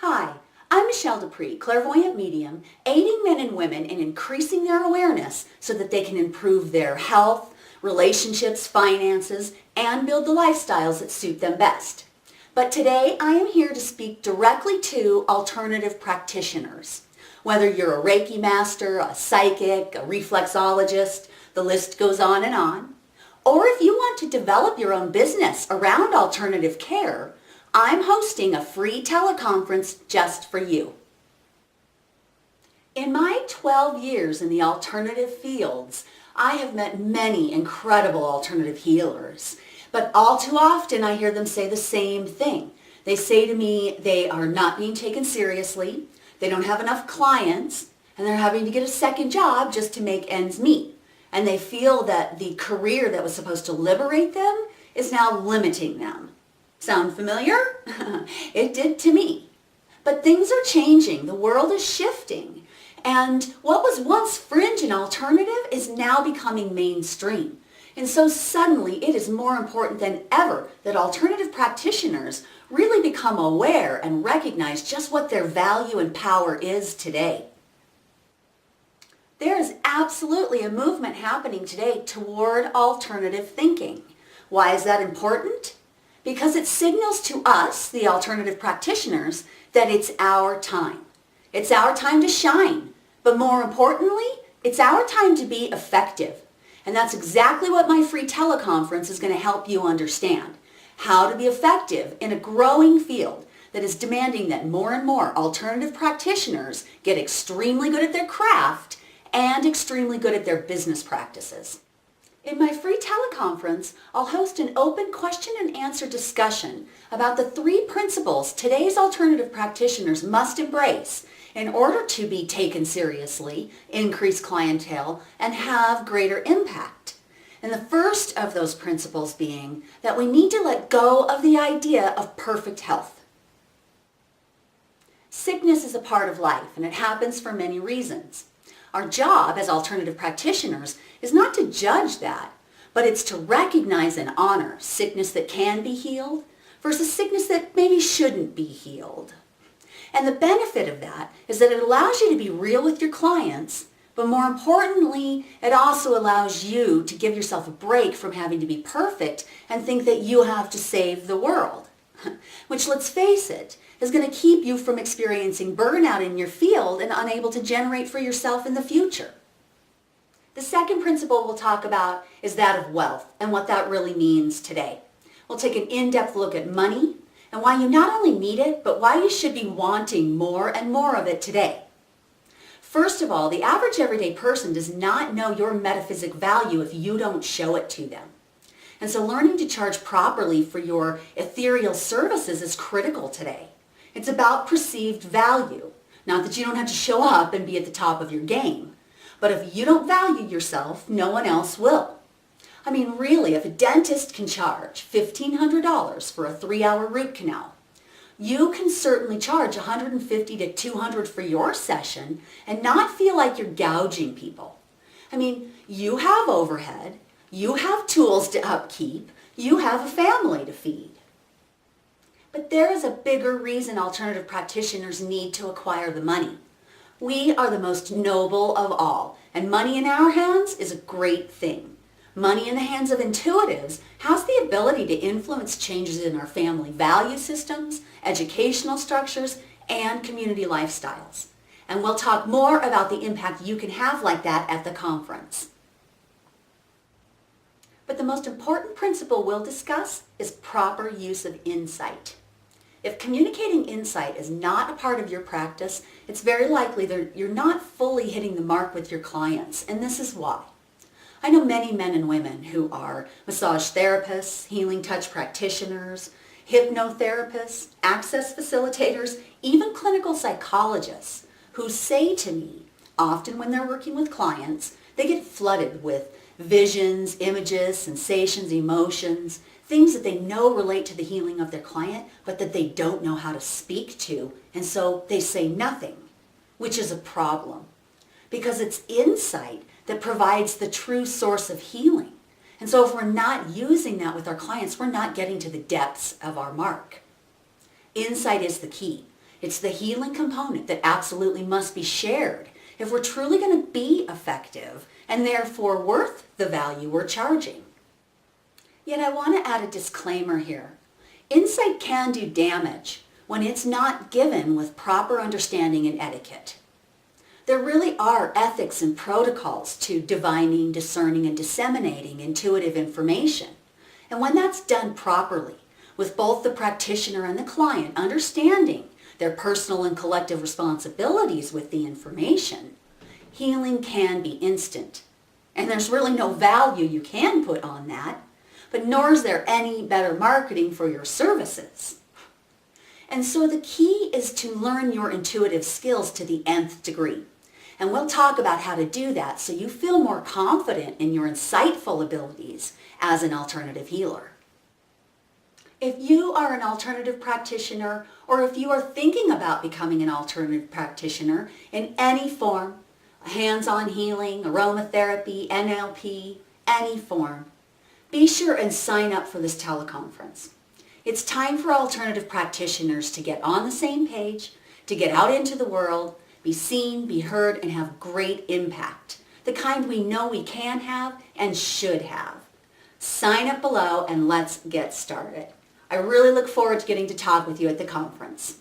Hi, I'm Michelle Dupree, clairvoyant medium, aiding men and women in increasing their awareness so that they can improve their health, relationships, finances, and build the lifestyles that suit them best. But today I am here to speak directly to alternative practitioners. Whether you're a Reiki master, a psychic, a reflexologist, the list goes on, or if you want to develop your own business around alternative care, I'm hosting a free teleconference just for you. In my 12 years in the alternative fields, I have met many incredible alternative healers, but all too often I hear them say the same thing. They say to me they are not being taken seriously, they don't have enough clients, and they're having to get a second job just to make ends meet. And they feel that the career that was supposed to liberate them is now limiting them. Sound familiar? It did to me. But things are changing. The world is shifting. And what was once fringe and alternative is now becoming mainstream. And so suddenly it is more important than ever that alternative practitioners really become aware and recognize just what their value and power is today. There is absolutely a movement happening today toward alternative thinking. Why is that important? Because it signals to us, the alternative practitioners, that it's our time. It's our time to shine. But more importantly, it's our time to be effective. And that's exactly what my free teleconference is going to help you understand. How to be effective in a growing field that is demanding that more and more alternative practitioners get extremely good at their craft and extremely good at their business practices. In my free teleconference, I'll host an open question and answer discussion about the 3 principles today's alternative practitioners must embrace in order to be taken seriously, increase clientele, and have greater impact. And the first of those principles being that we need to let go of the idea of perfect health. Sickness is a part of life, and it happens for many reasons. Our job as alternative practitioners is not to judge that, but it's to recognize and honor sickness that can be healed versus sickness that maybe shouldn't be healed. And the benefit of that is that it allows you to be real with your clients, but more importantly, it also allows you to give yourself a break from having to be perfect and think that you have to save the world. Which, let's face it, is going to keep you from experiencing burnout in your field and unable to generate for yourself in the future. The second principle we'll talk about is that of wealth and what that really means today. We'll take an in-depth look at money and why you not only need it, but why you should be wanting more and more of it today. First of all, the average everyday person does not know your metaphysic value if you don't show it to them. And so learning to charge properly for your ethereal services is critical today. It's about perceived value. Not that you don't have to show up and be at the top of your game. But if you don't value yourself, no one else will. I mean, really, if a dentist can charge $1,500 for a 3-hour root canal, you can certainly charge $150 to $200 for your session and not feel like you're gouging people. I mean, you have overhead, you have tools to upkeep, you have a family to feed. But there is a bigger reason alternative practitioners need to acquire the money. We are the most noble of all, and money in our hands is a great thing. Money in the hands of intuitives has the ability to influence changes in our family value systems, educational structures, and community lifestyles. And we'll talk more about the impact you can have like that at the conference. But the most important principle we'll discuss is proper use of insight. If communicating insight is not a part of your practice, it's very likely that you're not fully hitting the mark with your clients, and this is why. I know many men and women who are massage therapists, healing touch practitioners, hypnotherapists, access facilitators, even clinical psychologists who say to me, often when they're working with clients, they get flooded with visions, images, sensations, emotions, things that they know relate to the healing of their client, but that they don't know how to speak to, and so they say nothing, which is a problem. Because it's insight that provides the true source of healing. And so if we're not using that with our clients, we're not getting to the depths of our mark. Insight is the key. It's the healing component that absolutely must be shared if we're truly going to be effective and therefore worth the value we're charging. Yet I want to add a disclaimer here. Insight can do damage when it's not given with proper understanding and etiquette. There really are ethics and protocols to divining, discerning, and disseminating intuitive information. And when that's done properly, with both the practitioner and the client understanding their personal and collective responsibilities with the information, healing can be instant. And there's really no value you can put on that, but nor is there any better marketing for your services. And so the key is to learn your intuitive skills to the nth degree. And we'll talk about how to do that so you feel more confident in your insightful abilities as an alternative healer. If you are an alternative practitioner, or if you are thinking about becoming an alternative practitioner in any form, hands-on healing, aromatherapy, NLP, any form, be sure and sign up for this teleconference. It's time for alternative practitioners to get on the same page, to get out into the world, be seen, be heard, and have great impact, the kind we know we can have and should have. Sign up below and let's get started. I really look forward to getting to talk with you at the conference.